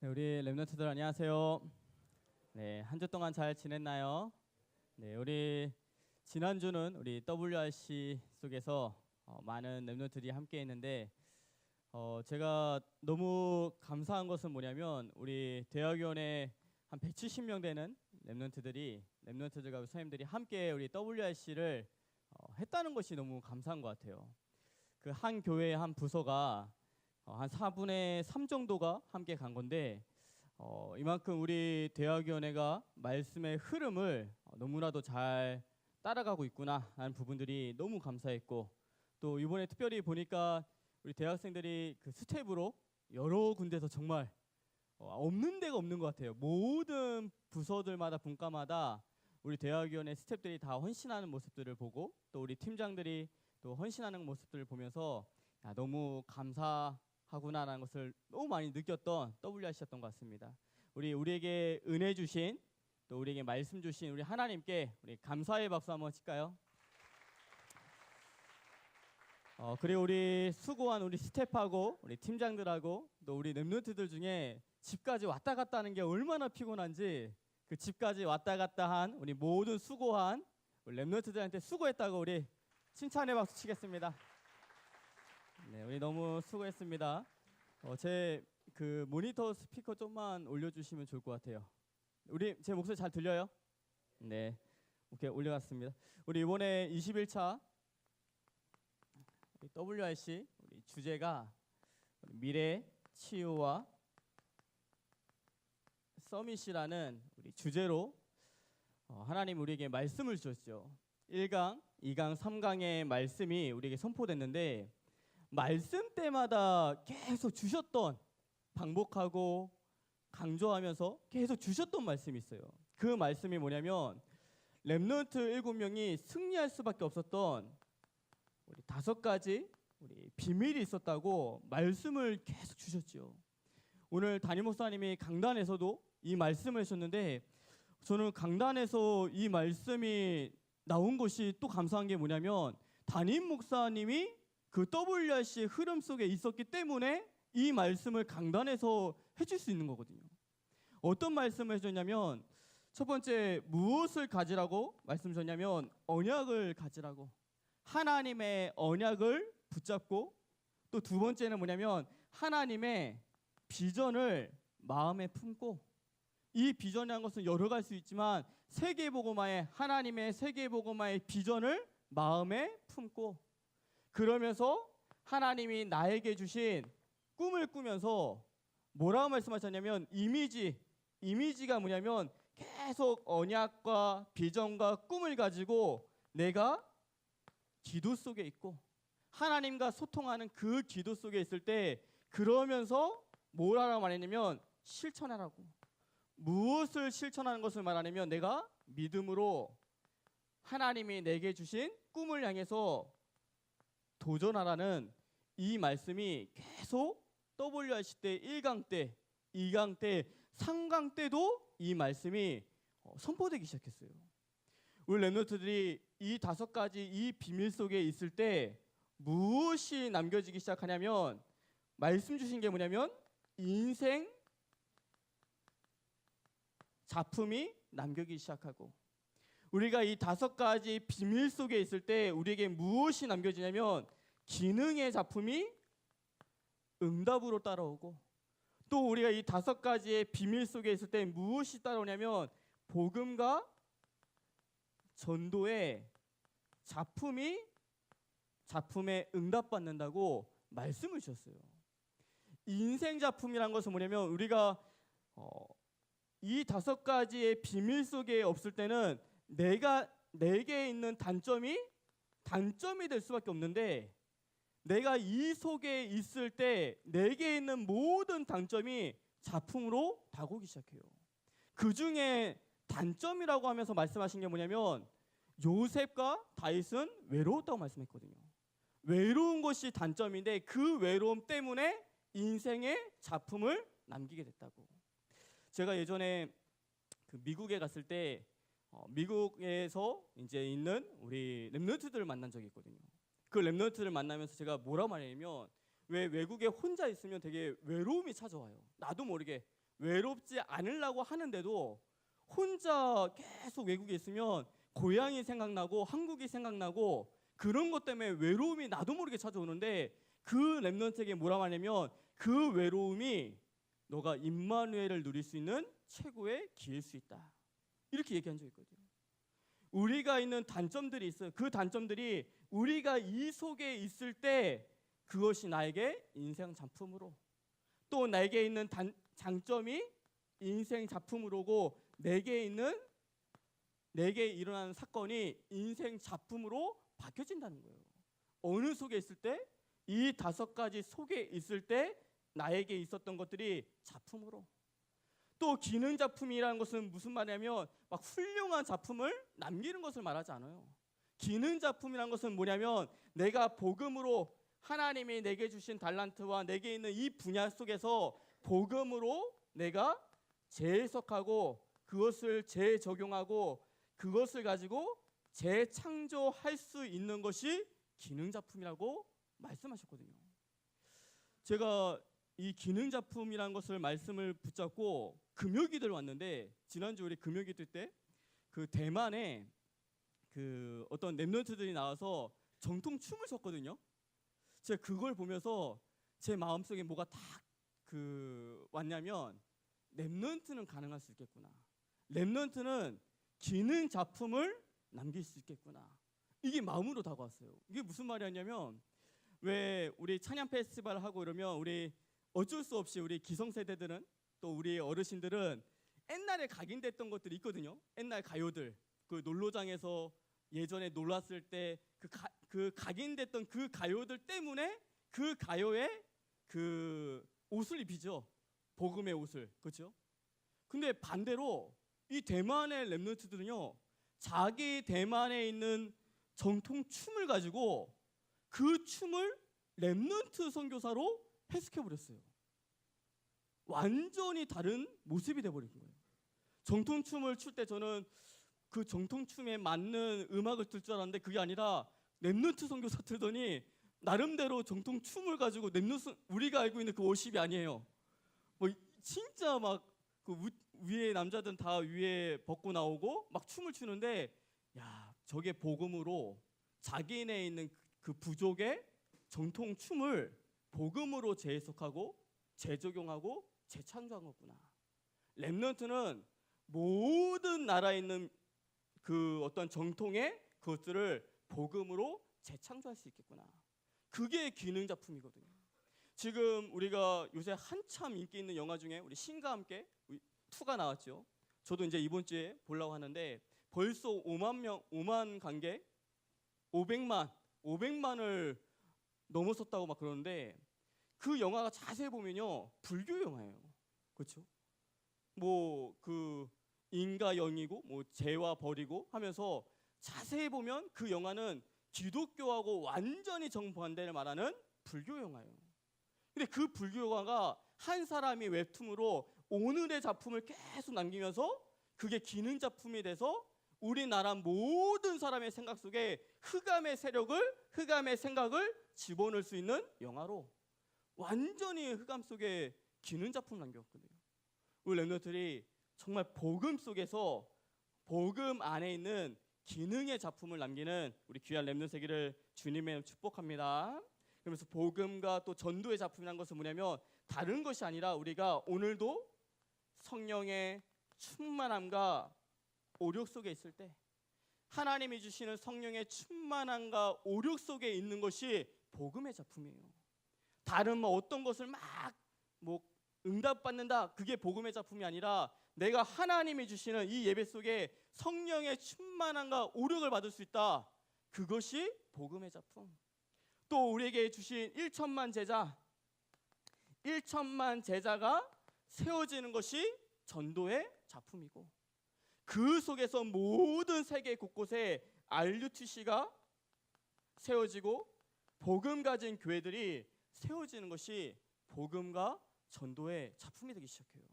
네, 우리 랩런트들 안녕하세요. 네, 한 주 동안 잘 지냈나요? 네, 우리 지난주는 우리 WRC 속에서 많은 랩런트들이 함께 했는데 제가 너무 감사한 것은 뭐냐면 우리 대학위원회 한 170명 되는 랩런트들과 선생님들이 함께 우리 WRC를 했다는 것이 너무 감사한 것 같아요. 그 한 교회 한 부서가 한 4분의 3 정도가 함께 간 건데 이만큼 우리 대학위원회가 말씀의 흐름을 너무나도 잘 따라가고 있구나 하는 부분들이 너무 감사했고, 또 이번에 특별히 보니까 우리 대학생들이 그 스텝으로 여러 군데서 정말 없는 데가 없는 것 같아요. 모든 부서들마다 분과마다 우리 대학위원회 스텝들이 다 헌신하는 모습들을 보고, 또 우리 팀장들이 또 헌신하는 모습들을 보면서 너무 감사하구나라는 것을 너무 많이 느꼈던 WRC였던 것 같습니다. 우리에게 은혜 주신, 또 우리에게 말씀 주신 우리 하나님께 우리 감사의 박수 한번 칠까요? 그리고 우리 수고한 우리 스텝하고 우리 팀장들하고 또 우리 랩런트들 중에 집까지 왔다 갔다 하는 게 얼마나 피곤한지, 그 집까지 왔다 갔다 한 우리 모든 수고한 우리 랩런트들한테 수고했다고 우리 칭찬의 박수 치겠습니다. 네, 우리 너무 수고했습니다. 제 그 모니터 스피커 좀만 올려주시면 좋을 것 같아요. 우리 제 목소리 잘 들려요? 네, 오케이, 올려놨습니다. 우리 이번에 21차 WRC 우리 주제가 미래 치유와 서밋이라는 우리 주제로 하나님 우리에게 말씀을 주셨죠. 1강, 2강, 3강의 말씀이 우리에게 선포됐는데, 말씀 때마다 계속 주셨던, 반복하고 강조하면서 계속 주셨던 말씀이 있어요. 그 말씀이 뭐냐면 랩런트 7명이 승리할 수밖에 없었던 우리 5가지 우리 비밀이 있었다고 말씀을 계속 주셨죠. 오늘 담임 목사님이 강단에서도 이 말씀을 하셨는데, 저는 강단에서 이 말씀이 나온 것이 또 감사한 게 뭐냐면 담임 목사님이 그 WRC 흐름 속에 있었기 때문에 이 말씀을 강단에서 해줄 수 있는 거거든요. 어떤 말씀을 해줬냐면, 첫 번째 무엇을 가지라고 말씀 주셨냐면 언약을 가지라고, 하나님의 언약을 붙잡고, 또 두 번째는 뭐냐면 하나님의 비전을 마음에 품고, 이 비전이라는 것은 여러 가지 수 있지만 세계복음화의 하나님의 세계복음화의 비전을 마음에 품고, 그러면서 하나님이 나에게 주신 꿈을 꾸면서 뭐라고 말씀하셨냐면 이미지가 뭐냐면 계속 언약과 비전과 꿈을 가지고 내가 기도 속에 있고 하나님과 소통하는 그 기도 속에 있을 때, 그러면서 뭐라고 말했냐면 실천하라고. 무엇을 실천하는 것을 말하냐면 내가 믿음으로 하나님이 내게 주신 꿈을 향해서 도전하라는 이 말씀이 계속 WRC 때 1강 때, 2강 때, 3강 때도 이 말씀이 선포되기 시작했어요. 우리 랩런트들이 이 5가지 이 비밀 속에 있을 때 무엇이 남겨지기 시작하냐면, 말씀 주신 게 뭐냐면 인생 작품이 남겨지기 시작하고, 우리가 이 5가지 비밀 속에 있을 때 우리에게 무엇이 남겨지냐면 기능의 작품이 응답으로 따라오고, 또 우리가 이 5가지의 비밀 속에 있을 때 무엇이 따라오냐면 복음과 전도의 작품에 응답받는다고 말씀을 주셨어요. 인생 작품이란 것은 뭐냐면 우리가 이 5가지의 비밀 속에 없을 때는 내게 있는 단점이 될 수밖에 없는데, 내가 이 속에 있을 때 내게 있는 모든 단점이 작품으로 다가오기 시작해요. 그 중에 단점이라고 하면서 말씀하신 게 뭐냐면 요셉과 다윗은 외로웠다고 말씀했거든요. 외로운 것이 단점인데 그 외로움 때문에 인생의 작품을 남기게 됐다고. 제가 예전에 그 미국에 갔을 때 미국에서 이제 있는 우리 랩런트들을 만난 적이 있거든요. 그 랩런트를 만나면서 제가 뭐라 말했냐면, 왜 외국에 혼자 있으면 되게 외로움이 찾아와요. 나도 모르게 외롭지 않으려고 하는데도 혼자 계속 외국에 있으면 고향이 생각나고 한국이 생각나고 그런 것 때문에 외로움이 나도 모르게 찾아오는데 그 렘넌트에게 뭐라고 하냐면 그 외로움이 너가 임마누엘을 누릴 수 있는 최고의 기회일 수 있다. 이렇게 얘기한 적이 있거든요. 우리가 있는 단점들이 있어요. 그 단점들이 우리가 이 속에 있을 때 그것이 나에게 인생 작품으로 또 나에게 있는 장점이 인생 작품으로고 내게 일어나는 사건이 인생 작품으로 바뀌어진다는 거예요. 어느 속에 있을 때? 이 5가지 속에 있을 때 나에게 있었던 것들이 작품으로. 또 기능 작품이라는 것은 무슨 말이냐면 막 훌륭한 작품을 남기는 것을 말하지 않아요. 기능 작품이라는 것은 뭐냐면 내가 복음으로 하나님이 내게 주신 달란트와 내게 있는 이 분야 속에서 복음으로 내가 재해석하고 그것을 재적용하고 그것을 가지고 재창조할 수 있는 것이 기능 작품이라고 말씀하셨거든요. 제가 이 기능 작품이라는 것을 말씀을 붙잡고 금요기도를 왔는데 지난주 우리 금요기도 때 그 대만에 그 어떤 렘넌트들이 나와서 정통 춤을 췄거든요. 제가 그걸 보면서 제 마음속에 뭐가 딱 왔냐면 렘넌트는 가능할 수 있겠구나. 렘넌트는 기능 작품을 남길 수 있겠구나. 이게 마음으로 다가왔어요. 이게 무슨 말이었냐면 왜 우리 찬양 페스티벌 하고 이러면 우리 어쩔 수 없이 우리 기성세대들은 또 우리 어르신들은 옛날에 각인됐던 것들이 있거든요. 옛날 가요들 그 놀로장에서 예전에 놀았을 때 그 각인됐던 그 가요들 때문에 그 가요에 그 옷을 입히죠. 복음의 옷을. 그렇죠? 근데 반대로 이 대만의 렘넌트들은요. 자기 대만에 있는 정통 춤을 가지고 그 춤을 렘넌트 선교사로 해석해 버렸어요. 완전히 다른 모습이 돼 버린 거예요. 정통 춤을 출 때 저는 그 정통 춤에 맞는 음악을 들 줄 알았는데 그게 아니라 렘넌트 선교사 틀더니 나름대로 정통 춤을 가지고 렘넌트 우리가 알고 있는 그 워십이 아니에요. 뭐 진짜 막 그 위에 남자들은 다 위에 벗고 나오고 막 춤을 추는데 야 저게 복음으로 자기네 있는 그 부족의 정통 춤을 복음으로 재해석하고 재적용하고 재창조한 거구나. 렘넌트는 모든 나라에 있는 그 어떤 정통의 그것들을 복음으로 재창조할 수 있겠구나. 그게 기능 작품이거든요. 지금 우리가 요새 한참 인기 있는 영화 중에 우리 신과 함께 2가 나왔죠. 저도 이제 이번 주에 보려고 하는데 벌써 5만 관객 500만을 넘어섰다고 막 그러는데 그 영화가 자세히 보면요 불교 영화예요. 그렇죠? 뭐 그 인과 영이고 뭐 죄와 벌이고 하면서 자세히 보면 그 영화는 기독교하고 완전히 정반대를 말하는 불교 영화예요. 근데 그 불교 영화가 한 사람이 웹툰으로 오늘의 작품을 계속 남기면서 그게 기능 작품이 돼서 우리나라 모든 사람의 생각 속에 흑암의 생각을 집어넣을 수 있는 영화로 완전히 흑암 속에 기능 작품을 남겼거든요. 우리 렘넌트들이 정말 복음 속에서 복음 안에 있는 기능의 작품을 남기는 우리 귀한 렘넌트 되기를 주님의 축복합니다. 그러면서 복음과 또 전도의 작품이라는 것은 뭐냐면 다른 것이 아니라 우리가 오늘도 성령의 충만함과 오력 속에 있을 때 하나님이 주시는 성령의 충만함과 오력 속에 있는 것이 복음의 작품이에요. 다른 뭐 어떤 것을 막 뭐 응답받는다 그게 복음의 작품이 아니라 내가 하나님이 주시는 이 예배 속에 성령의 충만함과 오력을 받을 수 있다. 그것이 복음의 작품. 또 우리에게 주신 1천만 제자가 세워지는 것이 전도의 작품이고 그 속에서 모든 세계 곳곳에 RUTC가 세워지고 복음 가진 교회들이 세워지는 것이 복음과 전도의 작품이 되기 시작해요.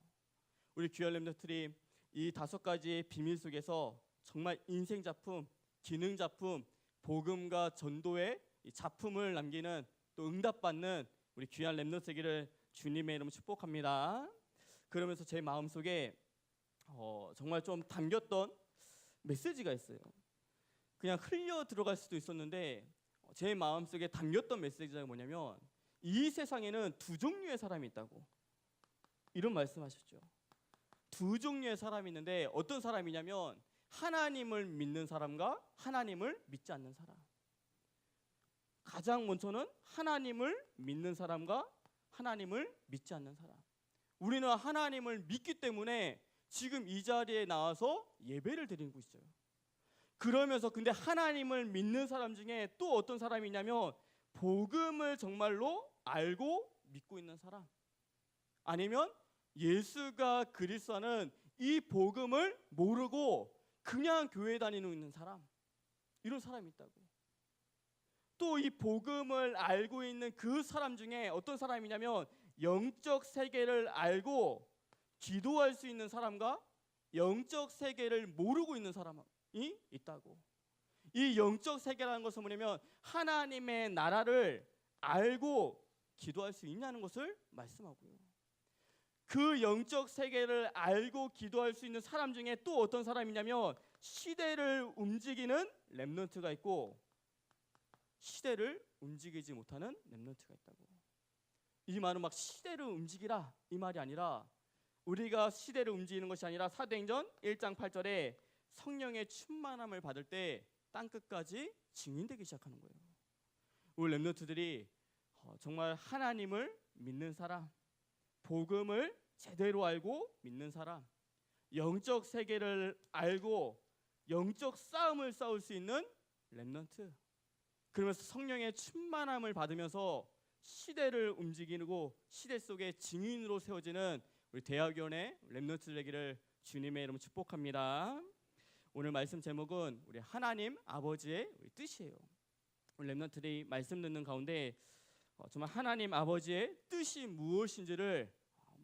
우리 귀한 렘넌트들이 이 5가지의 비밀 속에서 정말 인생 작품, 기능 작품, 복음과 전도의 이 작품을 남기는 또 응답받는 우리 귀한 렘넌트 되기를 주님의 이름으로 축복합니다. 그러면서 제 마음속에 정말 좀 담겼던 메시지가 있어요. 그냥 흘려 들어갈 수도 있었는데 제 마음속에 담겼던 메시지가 뭐냐면 이 세상에는 두 종류의 사람이 있다고 이런 말씀하셨죠. 두 종류의 사람이 있는데 어떤 사람이냐면 하나님을 믿는 사람과 하나님을 믿지 않는 사람. 가장 먼저는 하나님을 믿는 사람과 하나님을 믿지 않는 사람. 우리는 하나님을 믿기 때문에 지금 이 자리에 나와서 예배를 드리고 있어요. 그러면서 근데 하나님을 믿는 사람 중에 또 어떤 사람이 있냐면 복음을 정말로 알고 믿고 있는 사람, 아니면 예수가 그리스도는 이 복음을 모르고 그냥 교회 다니는 있는 사람, 이런 사람이 있다고. 또 이 복음을 알고 있는 그 사람 중에 어떤 사람이냐면 영적 세계를 알고 기도할 수 있는 사람과 영적 세계를 모르고 있는 사람이 있다고. 이 영적 세계라는 것은 뭐냐면 하나님의 나라를 알고 기도할 수 있냐는 것을 말씀하고요. 그 영적 세계를 알고 기도할 수 있는 사람 중에 또 어떤 사람이냐면 시대를 움직이는 렘넌트가 있고 시대를 움직이지 못하는 렘넌트가 있다고. 이 말은 막 시대를 움직이라 이 말이 아니라 우리가 시대를 움직이는 것이 아니라 사도행전 1장 8절에 성령의 충만함을 받을 때 땅끝까지 증인되기 시작하는 거예요. 우리 렘넌트들이 정말 하나님을 믿는 사람, 복음을 제대로 알고 믿는 사람, 영적 세계를 알고 영적 싸움을 싸울 수 있는 렘넌트, 그러면서 성령의 충만함을 받으면서 시대를 움직이고 시대 속에 증인으로 세워지는 우리 대학원의 렘넌트 되기를 주님의 이름으로 축복합니다. 오늘 말씀 제목은 우리 하나님 아버지의 우리 뜻이에요. 우리 렘넌트들이 말씀 듣는 가운데 정말 하나님 아버지의 뜻이 무엇인지를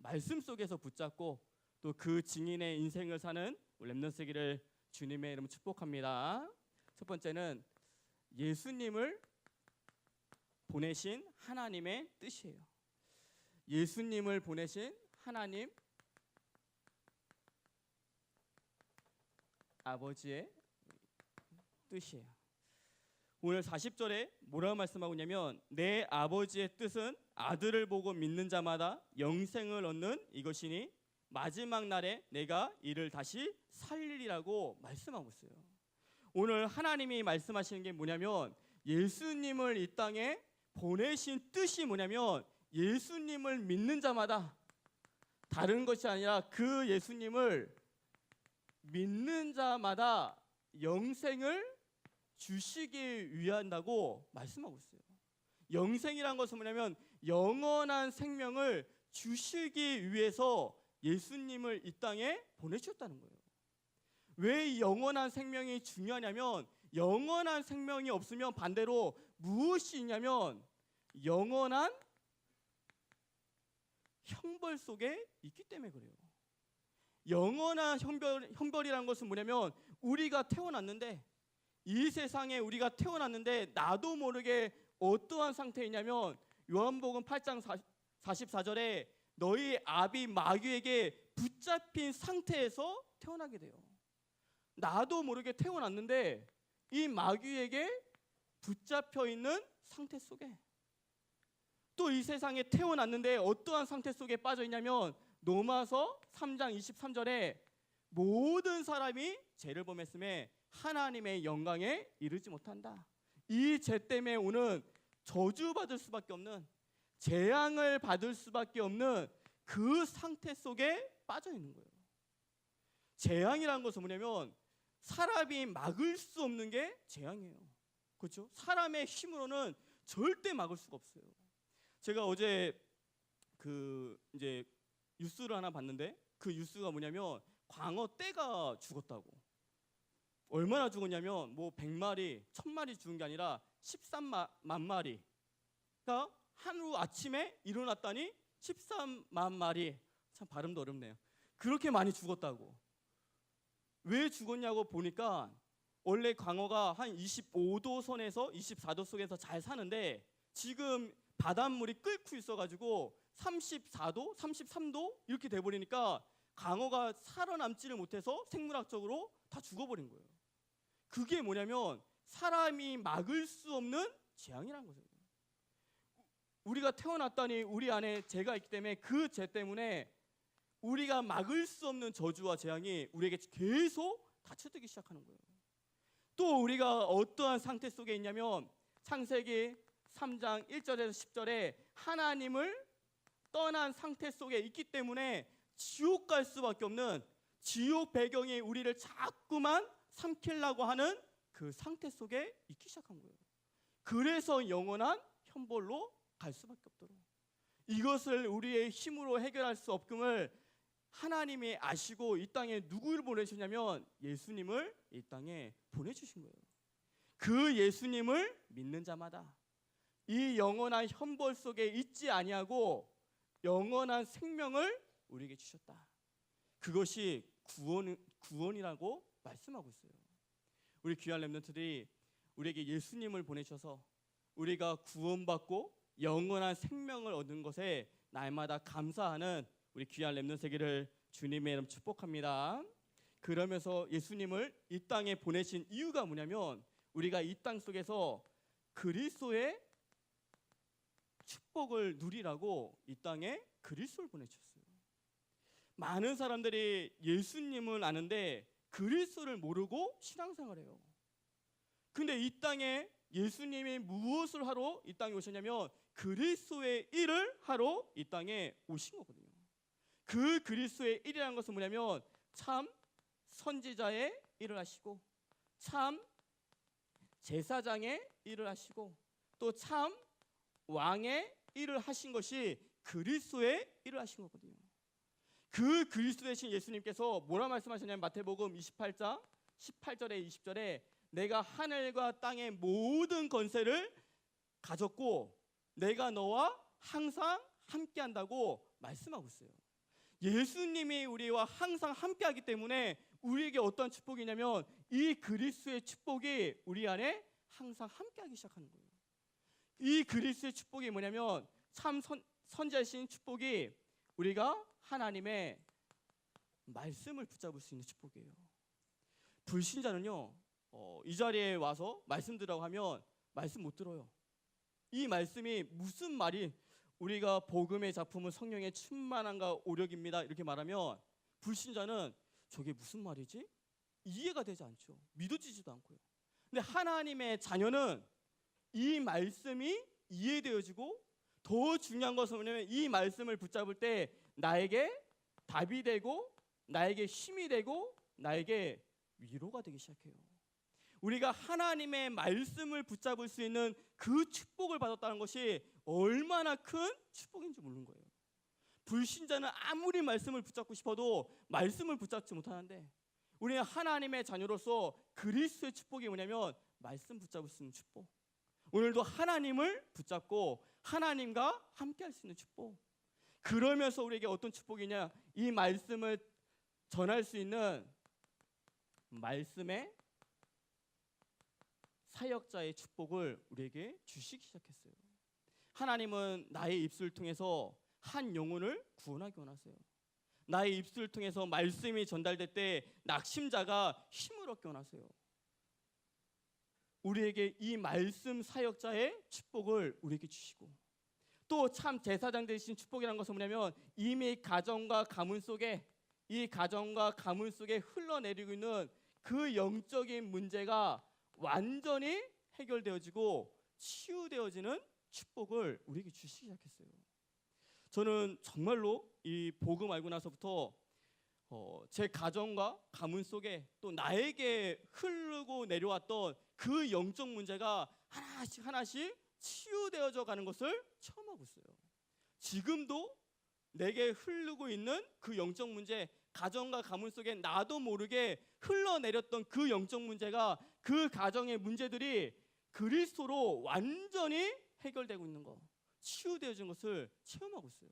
말씀 속에서 붙잡고 또 그 증인의 인생을 사는 우리 렘넌트 되기를 주님의 이름으로 축복합니다. 첫 번째는 예수님을 보내신 하나님의 뜻이에요. 예수님을 보내신 하나님 아버지의 뜻이에요. 오늘 40절에 뭐라고 말씀하고 있냐면 내 아버지의 뜻은 아들을 보고 믿는 자마다 영생을 얻는 이것이니 마지막 날에 내가 이를 다시 살리리라고 말씀하고 있어요. 오늘 하나님이 말씀하시는 게 뭐냐면 예수님을 이 땅에 보내신 뜻이 뭐냐면 예수님을 믿는 자마다, 다른 것이 아니라 그 예수님을 믿는 자마다 영생을 주시기 위한다고 말씀하고 있어요. 영생이란 것은 뭐냐면 영원한 생명을 주시기 위해서 예수님을 이 땅에 보내주셨다는 거예요. 왜 이 영원한 생명이 중요하냐면 영원한 생명이 없으면 반대로 무엇이 있냐면 영원한 형벌 속에 있기 때문에 그래요. 영원한 형벌이라는 것은 뭐냐면 우리가 태어났는데 이 세상에 우리가 태어났는데 나도 모르게 어떠한 상태이냐면 요한복음 8장 44절에 너희 아비 마귀에게 붙잡힌 상태에서 태어나게 돼요. 나도 모르게 태어났는데 이 마귀에게 붙잡혀 있는 상태 속에, 또 이 세상에 태어났는데 어떠한 상태 속에 빠져 있냐면 로마서 3장 23절에 모든 사람이 죄를 범했음에 하나님의 영광에 이르지 못한다. 이 죄 때문에 오는 저주받을 수밖에 없는, 재앙을 받을 수밖에 없는 그 상태 속에 빠져 있는 거예요. 재앙이라는 것은 뭐냐면 사람이 막을 수 없는 게 재앙이에요. 그렇죠? 사람의 힘으로는 절대 막을 수가 없어요. 제가 어제 이제 뉴스를 하나 봤는데 그 뉴스가 뭐냐면 광어 떼가 죽었다고. 얼마나 죽었냐면 뭐 100마리, 1000마리 죽은 게 아니라 13만 마리. 그러니까 하루 아침에 일어났더니 13만 마리. 참 발음도 어렵네요. 그렇게 많이 죽었다고. 왜 죽었냐고 보니까 원래 광어가 한 25도 선에서 24도 속에서 잘 사는데 지금 바닷물이 끓고 있어가지고 34도, 33도 이렇게 돼버리니까 강어가 살아남지를 못해서 생물학적으로 다 죽어버린 거예요. 그게 뭐냐면 사람이 막을 수 없는 재앙이라는 거죠. 우리가 태어났다니 우리 안에 죄가 있기 때문에 그 죄 때문에 우리가 막을 수 없는 저주와 재앙이 우리에게 계속 닫혀들기 시작하는 거예요. 또 우리가 어떠한 상태 속에 있냐면 창세기 3장 1절에서 10절에 하나님을 떠난 상태 속에 있기 때문에 지옥 갈 수밖에 없는, 지옥 배경이 우리를 자꾸만 삼키려고 하는 그 상태 속에 있기 시작한 거예요. 그래서 영원한 형벌로 갈 수밖에 없도록, 이것을 우리의 힘으로 해결할 수 없음을 하나님이 아시고 이 땅에 누구를 보내셨냐면 예수님을 이 땅에 보내주신 거예요. 그 예수님을 믿는 자마다 이 영원한 형벌 속에 있지 아니하고 영원한 생명을 우리에게 주셨다. 그것이 구원이라고 말씀하고 있어요. 우리 귀한 렘넌트들이 우리에게 예수님을 보내셔서 우리가 구원받고 영원한 생명을 얻는 것에 날마다 감사하는 우리 귀한 렘넌트 세계를 주님의 이름 축복합니다. 그러면서 예수님을 이 땅에 보내신 이유가 뭐냐면 우리가 이 땅 속에서 그리스도의 축복을 누리라고 이 땅에 그리스도를 보내셨어요. 많은 사람들이 예수님을 아는데 그리스도를 모르고 신앙생활해요. 근데 이 땅에 예수님이 무엇을 하러 이 땅에 오셨냐면 그리스도의 일을 하러 이 땅에 오신 거거든요. 그 그리스도의 일이라는 것은 뭐냐면 참 선지자의 일을 하시고 참 제사장의 일을 하시고 또 참 왕의 일을 하신 것이 그리스도의 일을 하신 거거든요. 그 그리스도 되신 예수님께서 뭐라 말씀하셨냐면 마태복음 28장 18절에 20절에 내가 하늘과 땅의 모든 권세를 가졌고 내가 너와 항상 함께한다고 말씀하고 있어요. 예수님이 우리와 항상 함께하기 때문에 우리에게 어떤 축복이냐면 이 그리스도의 축복이 우리 안에 항상 함께하기 시작하는 거예요. 이 그리스도의 축복이 뭐냐면 참 선지자신 축복이 우리가 하나님의 말씀을 붙잡을 수 있는 축복이에요. 불신자는요 이 자리에 와서 말씀 들으라고 하면 말씀 못 들어요. 이 말씀이 무슨 말이, 우리가 복음의 작품은 성령의 충만함과 오력입니다 이렇게 말하면 불신자는 저게 무슨 말이지? 이해가 되지 않죠. 믿어지지도 않고요. 근데 하나님의 자녀는 이 말씀이 이해되어지고 더 중요한 것은 뭐냐면 이 말씀을 붙잡을 때 나에게 답이 되고 나에게 힘이 되고 나에게 위로가 되기 시작해요. 우리가 하나님의 말씀을 붙잡을 수 있는 그 축복을 받았다는 것이 얼마나 큰 축복인지 모르는 거예요. 불신자는 아무리 말씀을 붙잡고 싶어도 말씀을 붙잡지 못하는데 우리는 하나님의 자녀로서 그리스도의 축복이 뭐냐면 말씀 붙잡을 수 있는 축복. 오늘도 하나님을 붙잡고 하나님과 함께 할 수 있는 축복. 그러면서 우리에게 어떤 축복이냐, 이 말씀을 전할 수 있는 말씀의 사역자의 축복을 우리에게 주시기 시작했어요. 하나님은 나의 입술을 통해서 한 영혼을 구원하기 원하세요. 나의 입술을 통해서 말씀이 전달될 때 낙심자가 힘을 얻기 원하세요. 우리에게 이 말씀 사역자의 축복을 우리에게 주시고 또 참 제사장 되신 축복이라는 것은 뭐냐면 이미 가정과 가문 속에 이 가정과 가문 속에 흘러내리고 있는 그 영적인 문제가 완전히 해결되어지고 치유되어지는 축복을 우리에게 주시기 시작했어요. 저는 정말로 이 복음 알고 나서부터 제 가정과 가문 속에 또 나에게 흐르고 내려왔던 그 영적 문제가 하나씩 하나씩 치유되어져 가는 것을 처음 하고 있어요. 지금도 내게 흐르고 있는 그 영적 문제, 가정과 가문 속에 나도 모르게 흘러내렸던 그 영적 문제가, 그 가정의 문제들이 그리스도로 완전히 해결되고 있는 것, 치유되어진 것을 체험하고 있어요.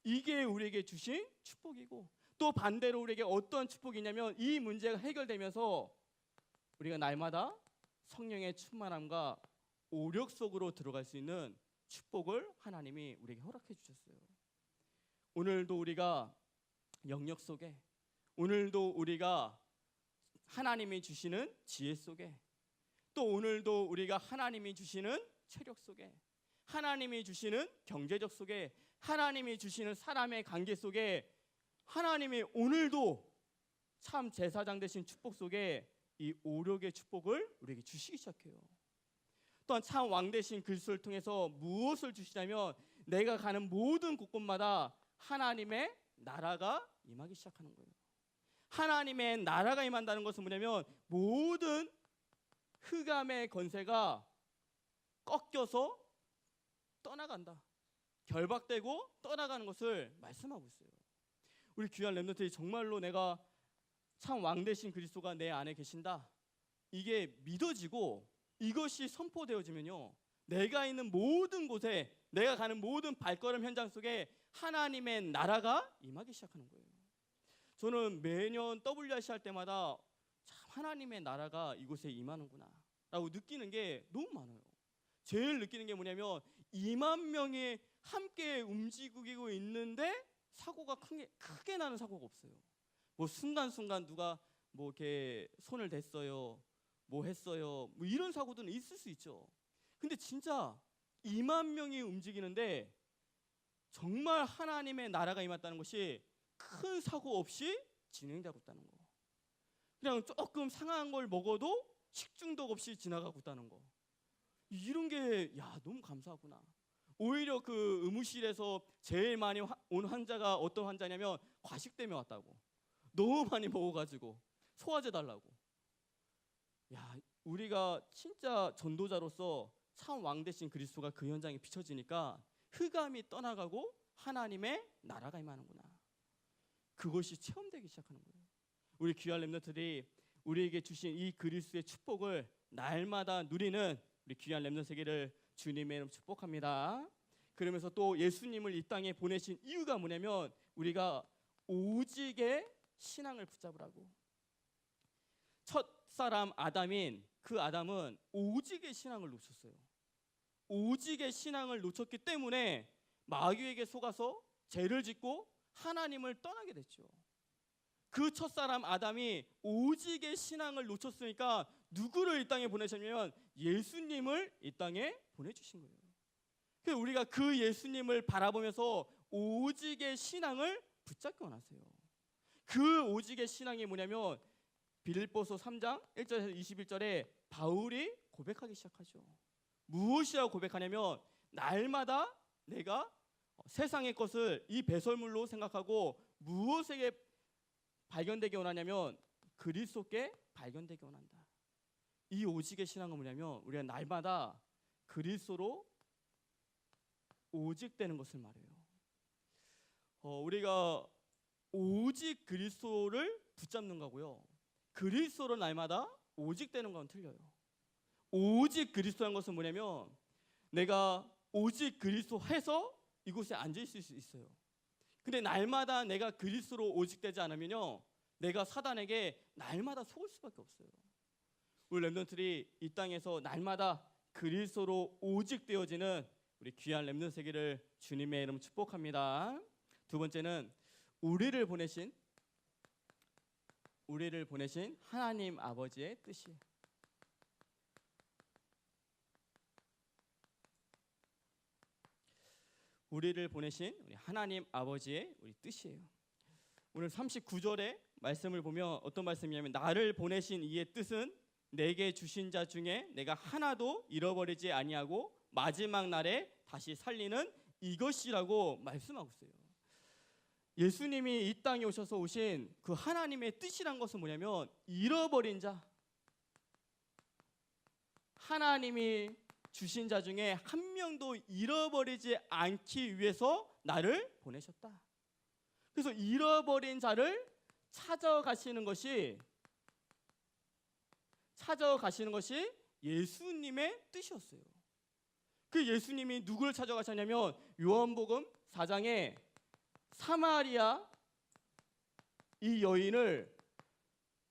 이게 우리에게 주신 축복이고 또 반대로 우리에게 어떤 축복이냐면 이 문제가 해결되면서 우리가 날마다 성령의 충만함과 오력 속으로 들어갈 수 있는 축복을 하나님이 우리에게 허락해 주셨어요. 오늘도 우리가 영역 속에, 오늘도 우리가 하나님이 주시는 지혜 속에, 또 오늘도 우리가 하나님이 주시는 체력 속에, 하나님이 주시는 경제적 속에, 하나님이 주시는 사람의 관계 속에, 하나님이 오늘도 참 제사장 되신 축복 속에 이 오력의 축복을 우리에게 주시기 시작해요. 또한 참 왕 되신 그리스도를 통해서 무엇을 주시냐면 내가 가는 모든 곳곳마다 하나님의 나라가 임하기 시작하는 거예요. 하나님의 나라가 임한다는 것은 뭐냐면 모든 흑암의 권세가 꺾여서 떠나간다, 결박되고 떠나가는 것을 말씀하고 있어요. 우리 귀한 렘넌트들이 정말로 내가 참 왕 되신 그리스도가 내 안에 계신다, 이게 믿어지고 이것이 선포되어지면요, 내가 있는 모든 곳에, 내가 가는 모든 발걸음 현장 속에 하나님의 나라가 임하기 시작하는 거예요. 저는 매년 WRC 할 때마다 참 하나님의 나라가 이곳에 임하는구나 라고 느끼는 게 너무 많아요. 제일 느끼는 게 뭐냐면 2만 명이 함께 움직이고 있는데 사고가 크게 나는 사고가 없어요. 뭐 순간순간 누가 뭐 이렇게 손을 댔어요, 뭐 했어요, 뭐 이런 사고들은 있을 수 있죠. 근데 진짜 2만 명이 움직이는데 정말 하나님의 나라가 임했다는 것이 큰 사고 없이 진행되고 있다는 거. 그냥 조금 상한 걸 먹어도 식중독 없이 지나가고 있다는 거. 이런 게 너무 감사하구나. 오히려 그 의무실에서 제일 많이 온 환자가 어떤 환자냐면 과식 때문에 왔다고. 너무 많이 먹어가지고 소화제 달라고. 우리가 진짜 전도자로서 참 왕 되신 그리스도가 그 현장에 비춰지니까 흑암이 떠나가고 하나님의 나라가 임하는구나. 그것이 체험되기 시작하는 거예요. 우리 귀한 렘넌트들이 우리에게 주신 이 그리스도의 축복을 날마다 누리는 우리 귀한 렘넌트 세계를 주님의 이름 축복합니다. 그러면서 또 예수님을 이 땅에 보내신 이유가 뭐냐면 우리가 오직의 신앙을 붙잡으라고. 첫 사람 아담인 그 아담은 오직의 신앙을 놓쳤어요. 오직의 신앙을 놓쳤기 때문에 마귀에게 속아서 죄를 짓고 하나님을 떠나게 됐죠. 그 첫사람 아담이 오직의 신앙을 놓쳤으니까 누구를 이 땅에 보내셨냐면 예수님을 이 땅에 보내주신 거예요. 그래서 우리가 그 예수님을 바라보면서 오직의 신앙을 붙잡기 원하세요. 그 오직의 신앙이 뭐냐면 빌립보서 3장 1절에서 21절에 바울이 고백하기 시작하죠. 무엇이라고 고백하냐면 날마다 내가 세상의 것을 이 배설물로 생각하고 무엇에게 발견되게 원하냐면 그리스도께 발견되게 원한다. 이 오직의 신앙은 뭐냐면 우리가 날마다 그리스도로 오직되는 것을 말해요. 우리가 오직 그리스도를 붙잡는 거고요, 그리스도로 날마다 오직되는 건 틀려요. 오직 그리스도라는 것은 뭐냐면 내가 오직 그리스도 해서 이곳에 앉아 있을 수 있어요. 근데 날마다 내가 그리스도로 오직되지 않으면요, 내가 사단에게 날마다 속을 수밖에 없어요. 우리 렘넌트들이 이 땅에서 날마다 그리스도로 오직되어지는 우리 귀한 렘넌트 세계를 주님의 이름 축복합니다. 두 번째는 우리를 보내신 하나님 아버지의 뜻이에요. 우리를 보내신 우리 하나님 아버지의 우리 뜻이에요. 오늘 39절의 말씀을 보면 어떤 말씀이냐면 나를 보내신 이의 뜻은 내게 주신 자 중에 내가 하나도 잃어버리지 아니하고 마지막 날에 다시 살리는 이것이라고 말씀하고 있어요. 예수님이 이 땅에 오셔서 오신 그 하나님의 뜻이란 것은 뭐냐면 잃어버린 자, 하나님이 주신 자 중에 한 명도 잃어버리지 않기 위해서 나를 보내셨다. 그래서 잃어버린 자를 찾아가시는 것이 예수님의 뜻이었어요. 그 예수님이 누구를 찾아가셨냐면 요한복음 4장에 사마리아 이 여인을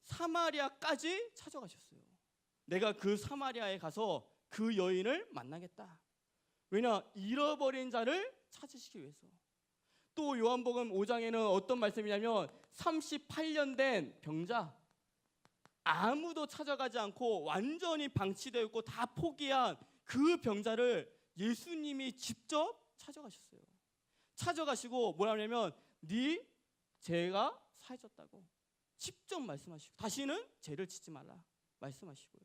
사마리아까지 찾아가셨어요. 내가 그 사마리아에 가서 그 여인을 만나겠다. 왜냐? 잃어버린 자를 찾으시기 위해서. 또 요한복음 5장에는 어떤 말씀이냐면 38년 된 병자, 아무도 찾아가지 않고 완전히 방치되어 있고 다 포기한 그 병자를 예수님이 직접 찾아가셨어요. 찾아가시고 뭐라 하냐면 네 죄가 사해졌다고 직접 말씀하시고 다시는 죄를 짓지 말라 말씀하시고요.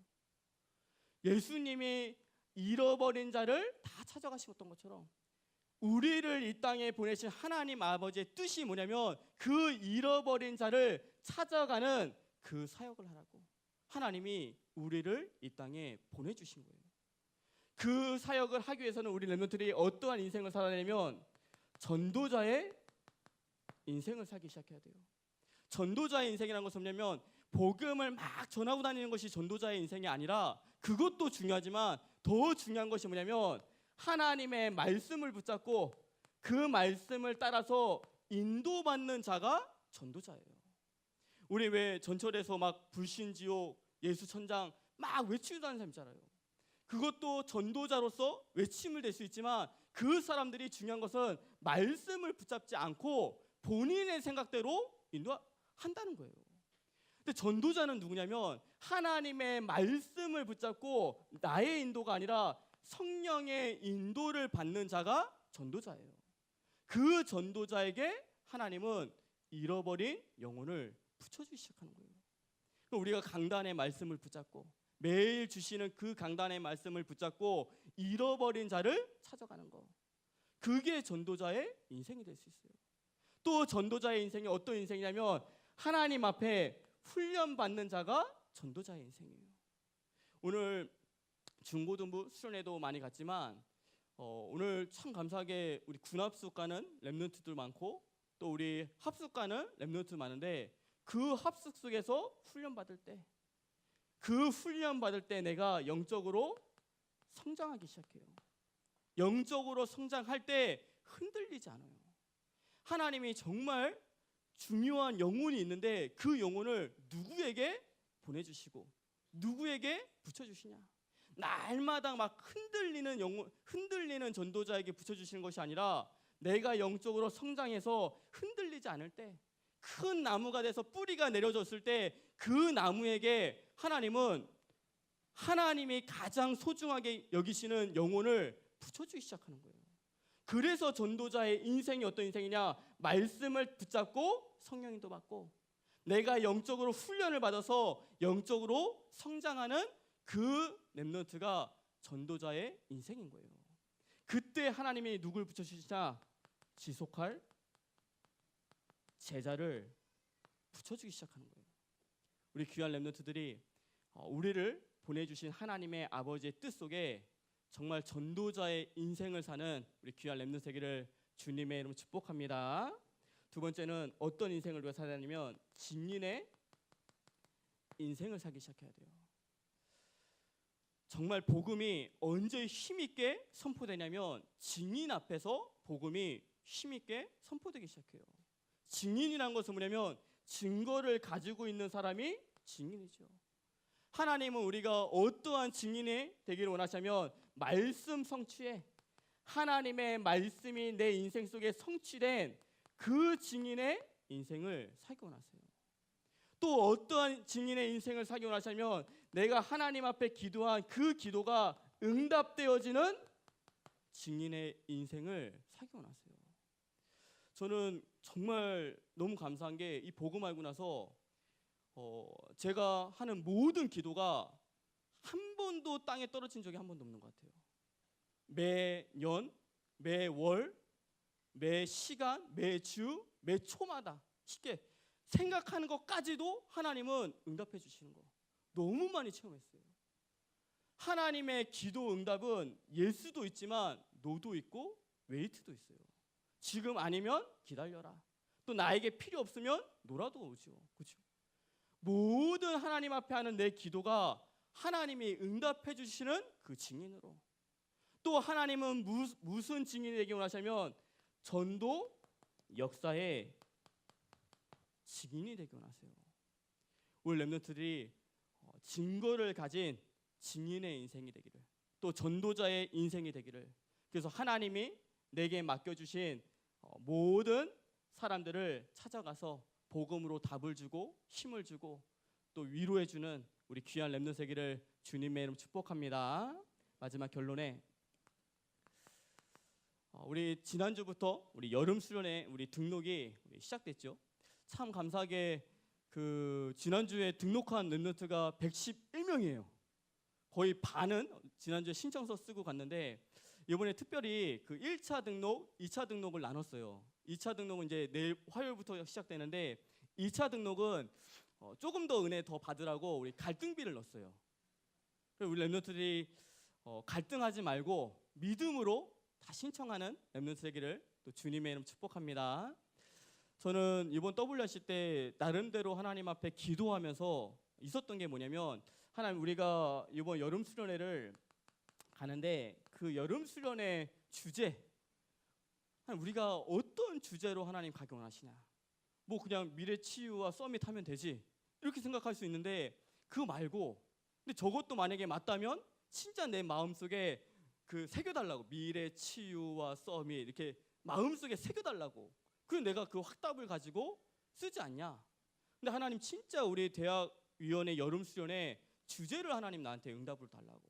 예수님이 잃어버린 자를 다 찾아가셨던 것처럼 우리를 이 땅에 보내신 하나님 아버지의 뜻이 뭐냐면 그 잃어버린 자를 찾아가는 그 사역을 하라고 하나님이 우리를 이 땅에 보내주신 거예요. 그 사역을 하기 위해서는 우리 렘넌트들이 어떠한 인생을 살아내면 전도자의 인생을 살기 시작해야 돼요. 전도자의 인생이라는 것은 뭐냐면 복음을 막 전하고 다니는 것이 전도자의 인생이 아니라 그것도 중요하지만 더 중요한 것이 뭐냐면 하나님의 말씀을 붙잡고 그 말씀을 따라서 인도받는 자가 전도자예요. 우리 왜 전철에서 막 불신지옥 예수천장 막 외치고 다니는 사람 있잖아요. 그것도 전도자로서 외침을 낼 수 있지만 그 사람들이 중요한 것은 말씀을 붙잡지 않고 본인의 생각대로 인도한다는 거예요. 근데 전도자는 누구냐면 하나님의 말씀을 붙잡고 나의 인도가 아니라 성령의 인도를 받는 자가 전도자예요. 그 전도자에게 하나님은 잃어버린 영혼을 붙여주기 시작하는 거예요. 우리가 강단의 말씀을 붙잡고 매일 주시는 그 강단의 말씀을 붙잡고 잃어버린 자를 찾아가는 거, 그게 전도자의 인생이 될 수 있어요. 또 전도자의 인생이 어떤 인생이냐면 하나님 앞에 훈련받는 자가 전도자의 인생이에요. 오늘 중고등부 수련회도 많이 갔지만 오늘 참 감사하게 우리 군합숙 가는 렘넌트들 많고 또 우리 합숙 가는 렘넌트 많은데 그 합숙 속에서 훈련받을 때 그 훈련받을 때 내가 영적으로 성장하기 시작해요. 영적으로 성장할 때 흔들리지 않아요. 하나님이 정말 중요한 영혼이 있는데 그 영혼을 누구에게 보내주시고 누구에게 붙여주시냐. 날마다 막 흔들리는 영혼, 흔들리는 전도자에게 붙여주시는 것이 아니라 내가 영적으로 성장해서 흔들리지 않을 때 큰 나무가 돼서 뿌리가 내려졌을 때 그 나무에게 하나님은 하나님이 가장 소중하게 여기시는 영혼을 붙여주기 시작하는 거예요. 그래서 전도자의 인생이 어떤 인생이냐? 말씀을 붙잡고 성령인도 받고 내가 영적으로 훈련을 받아서 영적으로 성장하는 그 렘넌트가 전도자의 인생인 거예요. 그때 하나님이 누굴 붙여주시냐? 지속할 제자를 붙여주기 시작하는 거예요. 우리 귀한 렘넌트들이 우리를 보내주신 하나님의 아버지의 뜻 속에 정말 전도자의 인생을 사는 우리 귀한 렘넌트 되기를 주님의 이름으로 축복합니다. 두 번째는 어떤 인생을 우리가 살아야 하냐면 증인의 인생을 살기 시작해야 돼요. 정말 복음이 언제 힘있게 선포되냐면 증인 앞에서 복음이 힘있게 선포되기 시작해요. 증인이란 것은 뭐냐면 증거를 가지고 있는 사람이 증인이죠. 하나님은 우리가 어떠한 증인이 되기를 원하시냐면 말씀 성취에 하나님의 말씀이 내 인생 속에 성취된 그 증인의 인생을 살기 원하세요. 또 어떠한 증인의 인생을 살기 원하시냐면 내가 하나님 앞에 기도한 그 기도가 응답되어지는 증인의 인생을 살기 원하세요. 저는 정말 너무 감사한 게 이 복음 알고 나서 제가 하는 모든 기도가 한 번도 땅에 떨어진 적이 한 번도 없는 것 같아요. 매년, 매월, 매 시간, 매주, 매 초마다 쉽게 생각하는 것까지도 하나님은 응답해 주시는 거 너무 많이 체험했어요. 하나님의 기도 응답은 예수도 있지만 노도 있고 웨이트도 있어요. 지금 아니면 기다려라. 또 나에게 필요 없으면 노라도 오죠. 그렇죠? 모든 하나님 앞에 하는 내 기도가 하나님이 응답해 주시는 그 증인으로. 또 하나님은 무슨 증인이 되기 원하시냐면 전도 역사의 증인이 되기 원하세요. 우리 렘넌트들이 증거를 가진 증인의 인생이 되기를, 또 전도자의 인생이 되기를, 그래서 하나님이 내게 맡겨주신 모든 사람들을 찾아가서 복음으로 답을 주고 힘을 주고 또 위로해 주는 우리 귀한 렘넌트 되기를 주님의 이름 축복합니다. 마지막 결론에 우리 지난주부터 우리 여름 수련회 우리 등록이 시작됐죠. 참 감사하게 그 지난주에 등록한 렘넌트가 111명이에요. 거의 반은 지난주에 신청서 쓰고 갔는데 이번에 특별히 그 1차 등록, 2차 등록을 나눴어요. 2차 등록은 이제 내일 화요일부터 시작되는데 2차 등록은 조금 더 은혜 더 받으라고 우리 갈등비를 넣었어요. 그래서 우리 렘넌트들이 갈등하지 말고 믿음으로 다 신청하는 렘넌트 되기를 또 주님의 이름 축복합니다. 저는 이번 WRC 때 나름대로 하나님 앞에 기도하면서 있었던 게 뭐냐면 하나님 우리가 이번 여름 수련회를 가는데 그 여름 수련회 주제 하나님 우리가 어떤 주제로 하나님 가기 원하시냐. 뭐 그냥 미래 치유와 서밋 하면 되지 이렇게 생각할 수 있는데 그거 말고 근데 저것도 만약에 맞다면 진짜 내 마음속에 그 새겨달라고 미래 치유와 서밋 이렇게 마음속에 새겨달라고 그래서 내가 그 확답을 가지고 쓰지 않냐. 근데 하나님 진짜 우리 대학위원회 여름 수련회 주제를 하나님 나한테 응답을 달라고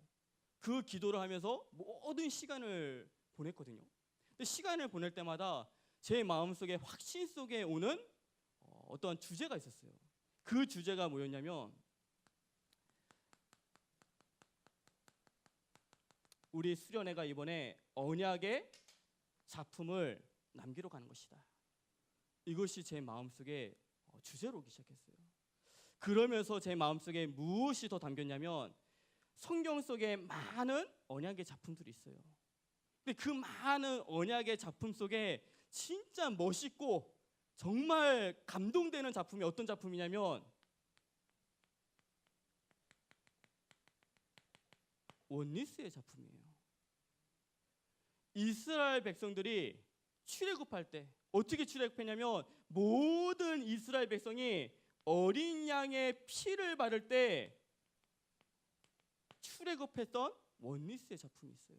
그 기도를 하면서 모든 시간을 보냈거든요. 근데 시간을 보낼 때마다 제 마음속에 확신 속에 오는 어떠한 주제가 있었어요. 그 주제가 뭐였냐면 우리 수련회가 이번에 언약의 작품을 남기러 가는 것이다. 이것이 제 마음속에 주제로 오기 시작했어요. 그러면서 제 마음속에 무엇이 더 담겼냐면 성경 속에 많은 언약의 작품들이 있어요. 근데 그 많은 언약의 작품 속에 진짜 멋있고 정말 감동되는 작품이 어떤 작품이냐면 원리스의 작품이에요. 이스라엘 백성들이 출애굽할 때 어떻게 출애굽했냐면 모든 이스라엘 백성이 어린 양의 피를 바를 때 출애굽했던 원리스의 작품이 있어요.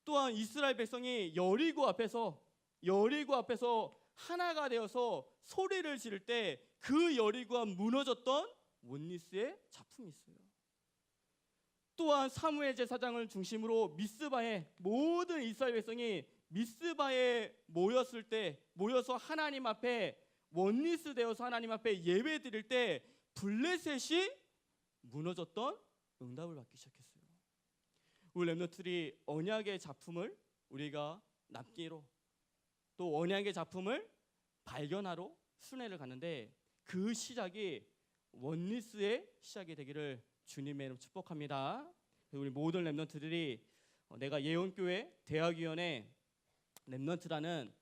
또한 이스라엘 백성이 여리고 앞에서 하나가 되어서 소리를 지를 때 그 여리고가 무너졌던 원리스의 작품이 있어요. 또한 사무엘 제사장을 중심으로 미스바에 모든 이스라엘 백성이 미스바에 모여서 하나님 앞에 원리스 되어서 하나님 앞에 예배 드릴 때 블레셋이 무너졌던 응답을 받기 시작했어요. 우리 렘넌트들이 언약의 작품을 우리가 남기로 또 언약의 작품을 발견하러 순회를 갔는데 그 시작이 원리스의 시작이 되기를 주님의 이름 축복합니다. 우리 모든 렘넌트들이 내가 예언교회 대학위원회 렘넌트라는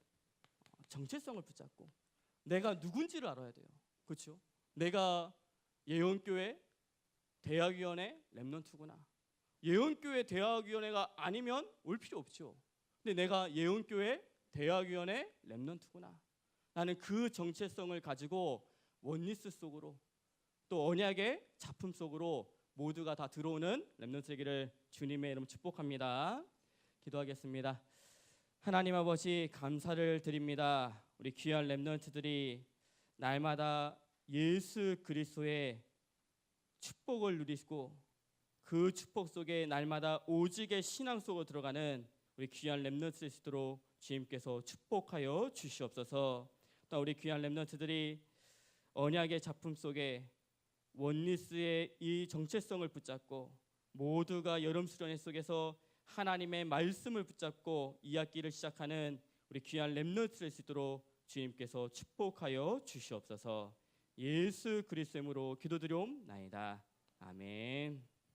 정체성을 붙잡고 내가 누군지를 알아야 돼요. 그렇죠? 내가 예언교회 대학위원회 렘넌트구나. 예언교회 대학위원회가 아니면 올 필요 없죠. 근데 내가 예언교회 대학위원회 렘넌트구나. 나는 그 정체성을 가지고 원리스 속으로 또 언약의 작품 속으로 모두가 다 들어오는 렘넌트 되기를 주님의 이름 축복합니다. 기도하겠습니다. 하나님 아버지 감사를 드립니다. 우리 귀한 렘넌트들이 날마다 예수 그리스도의 축복을 누리고 그 축복 속에 날마다 오직의 신앙 속으로 들어가는 우리 귀한 렘넌트들 수 있도록 주님께서 축복하여 주시옵소서. 또 우리 귀한 렘넌트들이 언약의 작품 속에 원리스의 이 정체성을 붙잡고 모두가 여름 수련회 속에서 하나님의 말씀을 붙잡고 이 학기를 시작하는 우리 귀한 렘넌트들 수 있도록 주님께서 축복하여 주시옵소서. 예수 그리스도의 이름으로 기도드리옵나이다. 아멘.